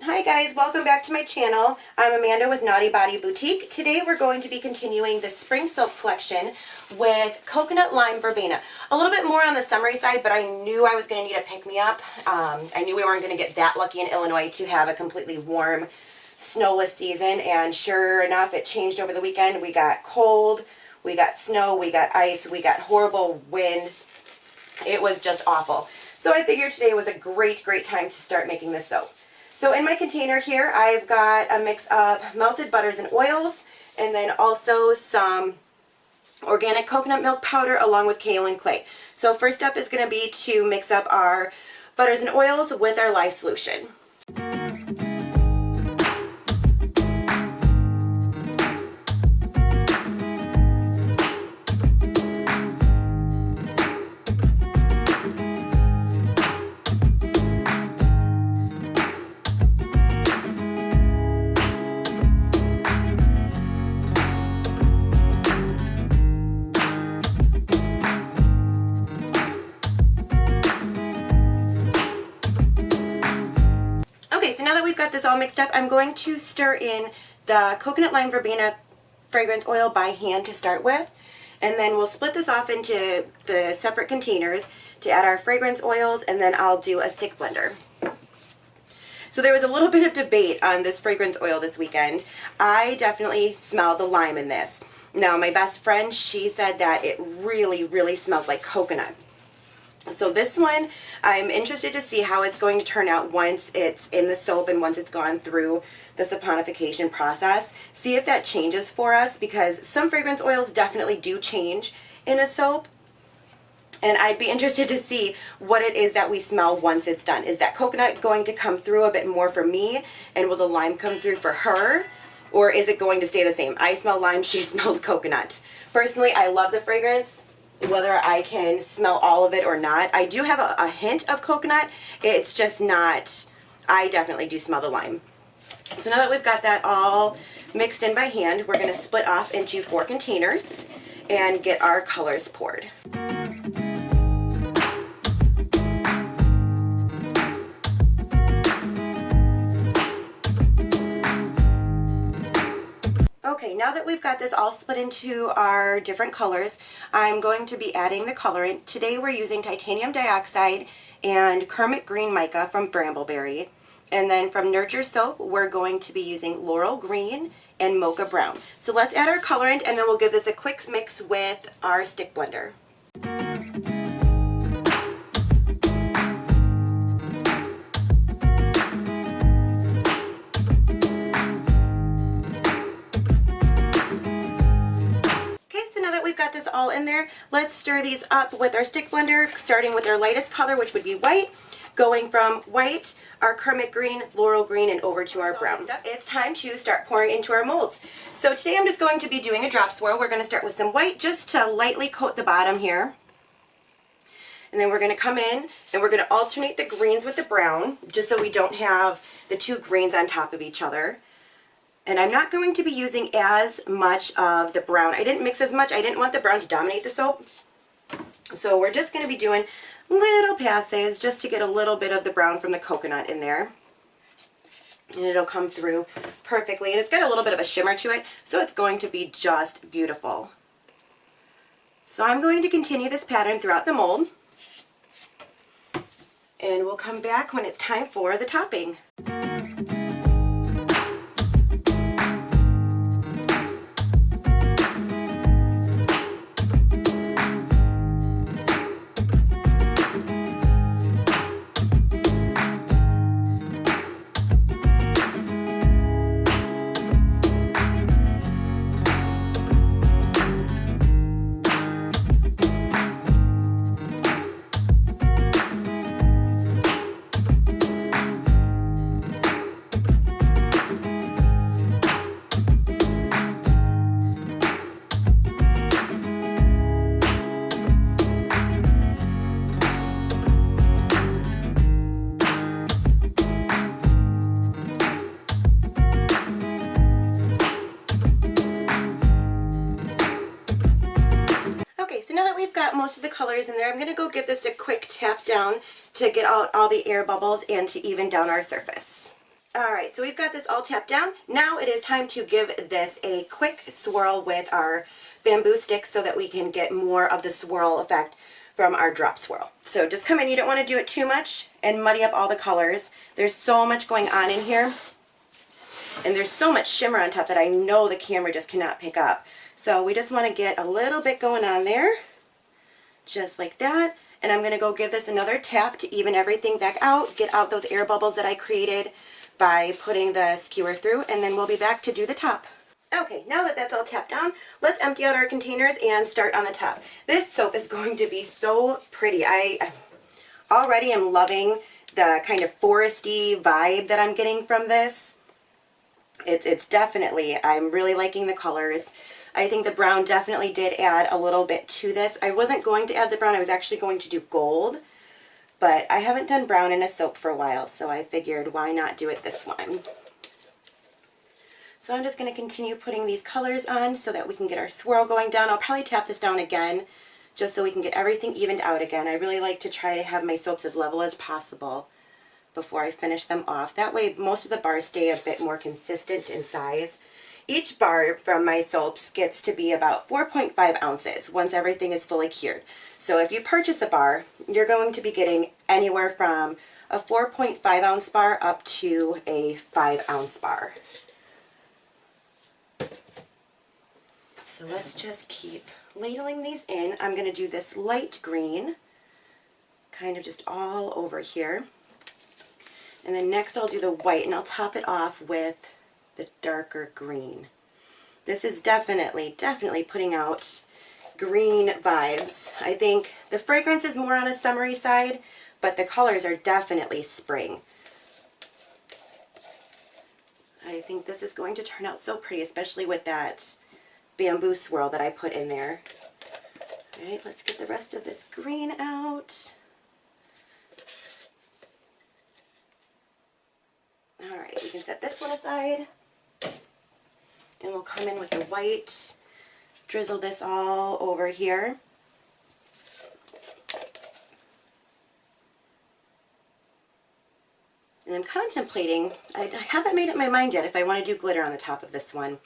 Hi guys, welcome back to my channel. I'm Amanda with Naughty Body Boutique. Today we're going to be continuing the spring soap collection with coconut lime verbena. A little bit more on the summery side, but I knew I was going to need a pick-me-up. I knew we weren't going to get that lucky in Illinois to have a completely warm, snowless season, and sure enough, it changed over the weekend. We got cold, we got snow, we got ice, we got horrible wind. It was just awful. So I figured today was a great time to start making this soap. So in my container here, I've got a mix of melted butters and oils, and then also some organic coconut milk powder along with kaolin clay. So first step is going to be to mix up our butters and oils with our lye solution. Okay, so now that we've got this all mixed up, I'm going to stir in the coconut lime verbena fragrance oil by hand to start with, and then we'll split this off into the separate containers to add our fragrance oils, and then I'll do a stick blender. So there was a little bit of debate on this fragrance oil this weekend. I definitely smell the lime in this. Now my best friend, she said that it really smells like coconut. So this one, I'm interested to see how it's going to turn out once it's in the soap and once it's gone through the saponification process. See if that changes for us, because some fragrance oils definitely do change in a soap. And I'd be interested to see what it is that we smell once it's done. Is that coconut going to come through a bit more for me, and will the lime come through for her? Or is it going to stay the same? I smell lime, she smells coconut. Personally, I love the fragrance. Whether I can smell all of it or not. I do have a hint of coconut. It's just not, I definitely do smell the lime. So now that we've got that all mixed in by hand, we're going to split off into 4 containers and get our colors poured. Okay, now that we've got this all split into our different colors, I'm going to be adding the colorant. Today we're using titanium dioxide and kermit green mica from Brambleberry. And then from Nurture Soap, we're going to be using laurel green and mocha brown. So let's add our colorant, and then we'll give this a quick mix with our stick blender. We've got this all in there. Let's stir these up with our stick blender, starting with our lightest color, which would be white, going from white, our kermit green, laurel green, and over to our brown. It's time to start pouring into our molds. So today I'm just going to be doing a drop swirl. We're going to start with some white just to lightly coat the bottom here. And then we're going to come in and we're going to alternate the greens with the brown, just so we don't have the 2 greens on top of each other. And I'm not going to be using as much of the brown. I didn't mix as much. I didn't want the brown to dominate the soap. So we're just going to be doing little passes just to get a little bit of the brown from the coconut in there. And it'll come through perfectly. And it's got a little bit of a shimmer to it, so it's going to be just beautiful. So I'm going to continue this pattern throughout the mold. And we'll come back when it's time for the topping. got most of the colors in there. I'm going to go give this a quick tap down to get out all the air bubbles and to even down our surface. Alright, so we've got this all tapped down. Now it is time to give this a quick swirl with our bamboo sticks so that we can get more of the swirl effect from our drop swirl. So just come in, you don't want to do it too much and muddy up all the colors. There's so much going on in here, and there's so much shimmer on top that I know the camera just cannot pick up. So we just want to get a little bit going on there, just like that. And I'm going to go give this another tap to even everything back out, get out those air bubbles that I created by putting the skewer through, and then we'll be back to do the top. Okay, now that that's all tapped down, let's empty out our containers and start on the top. This soap is going to be so pretty. I already am loving the kind of foresty vibe that I'm getting from this. It's definitely, I'm really liking the colors. I think the brown definitely did add a little bit to this. I wasn't going to add the brown, I was actually going to do gold, but I haven't done brown in a soap for a while, so I figured why not do it this one. So I'm just going to continue putting these colors on so that we can get our swirl going down. I'll probably tap this down again just so we can get everything evened out again. I really like to try to have my soaps as level as possible before I finish them off. That way most of the bars stay a bit more consistent in size. Each bar from my soaps gets to be about 4.5 ounces once everything is fully cured. So if you purchase a bar, you're going to be getting anywhere from a 4.5 ounce bar up to a 5 ounce bar. So let's just keep ladling these in. I'm going to do this light green, kind of just all over here. And then next I'll do the white, and I'll top it off with the darker green. This is definitely putting out green vibes. I think the fragrance is more on a summery side, but the colors are definitely spring. I think this is going to turn out so pretty, especially with that bamboo swirl that I put in there. All right, let's get the rest of this green out. All right, we can set this one aside. And we'll come in with the white, drizzle this all over here. And I'm contemplating, I haven't made up my mind yet if I want to do glitter on the top of this one.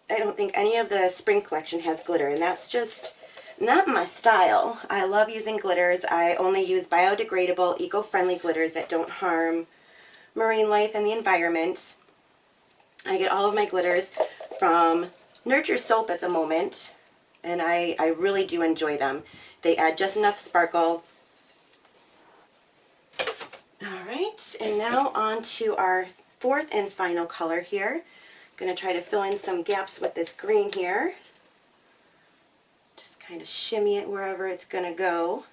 I don't think any of the spring collection has glitter, and that's just not my style. I love using glitters. I only use biodegradable, eco-friendly glitters that don't harm marine life and the environment. I get all of my glitters from Nurture Soap at the moment, and I really do enjoy them. They add just enough sparkle. Alright, and now on to our fourth and final color here. I'm going to try to fill in some gaps with this green here. Just kind of shimmy it wherever it's going to go.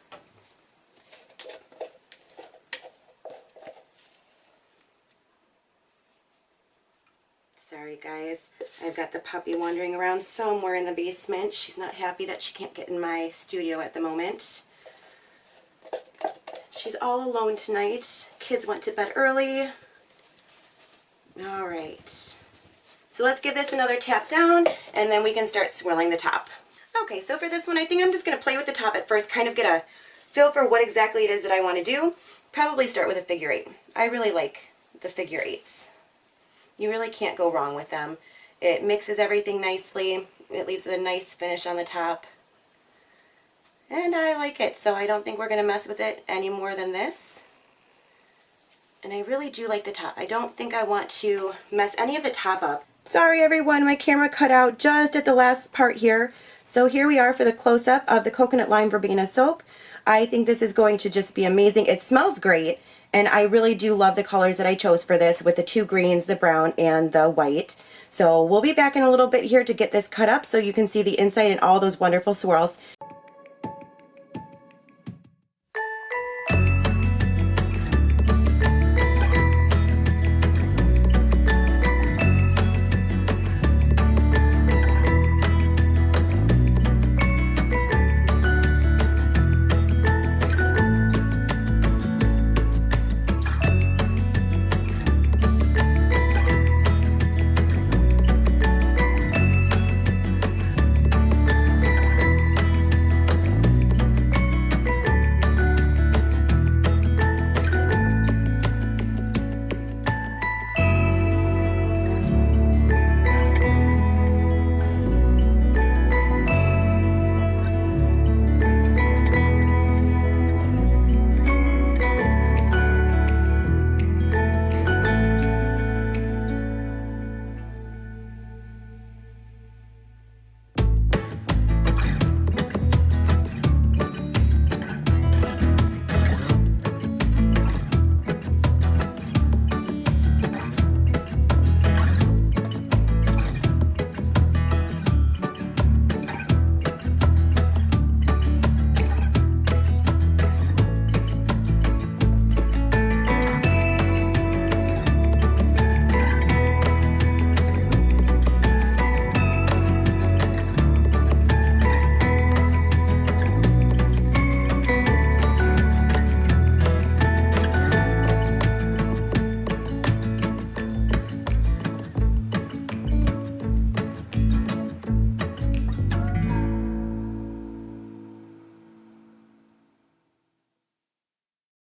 Sorry guys, I've got the puppy wandering around somewhere in the basement. She's not happy that she can't get in my studio at the moment. She's all alone tonight. Kids went to bed early. Alright. So let's give this another tap down, and then we can start swirling the top. Okay, so for this one, I think I'm just going to play with the top at first, kind of get a feel for what exactly it is that I want to do. Probably start with a figure eight. I really like the figure eights. You really can't go wrong with them. It mixes everything nicely. It leaves a nice finish on the top. And I like it, so I don't think we're going to mess with it any more than this. And I really do like the top. I don't think I want to mess any of the top up. Sorry everyone, my camera cut out just at the last part here. So here we are for the close-up of the Coconut Lime Verbena soap. I think this is going to just be amazing. It smells great, and I really do love the colors that I chose for this with the two greens, the brown, and the white. So we'll be back in a little bit here to get this cut up so you can see the inside and all those wonderful swirls.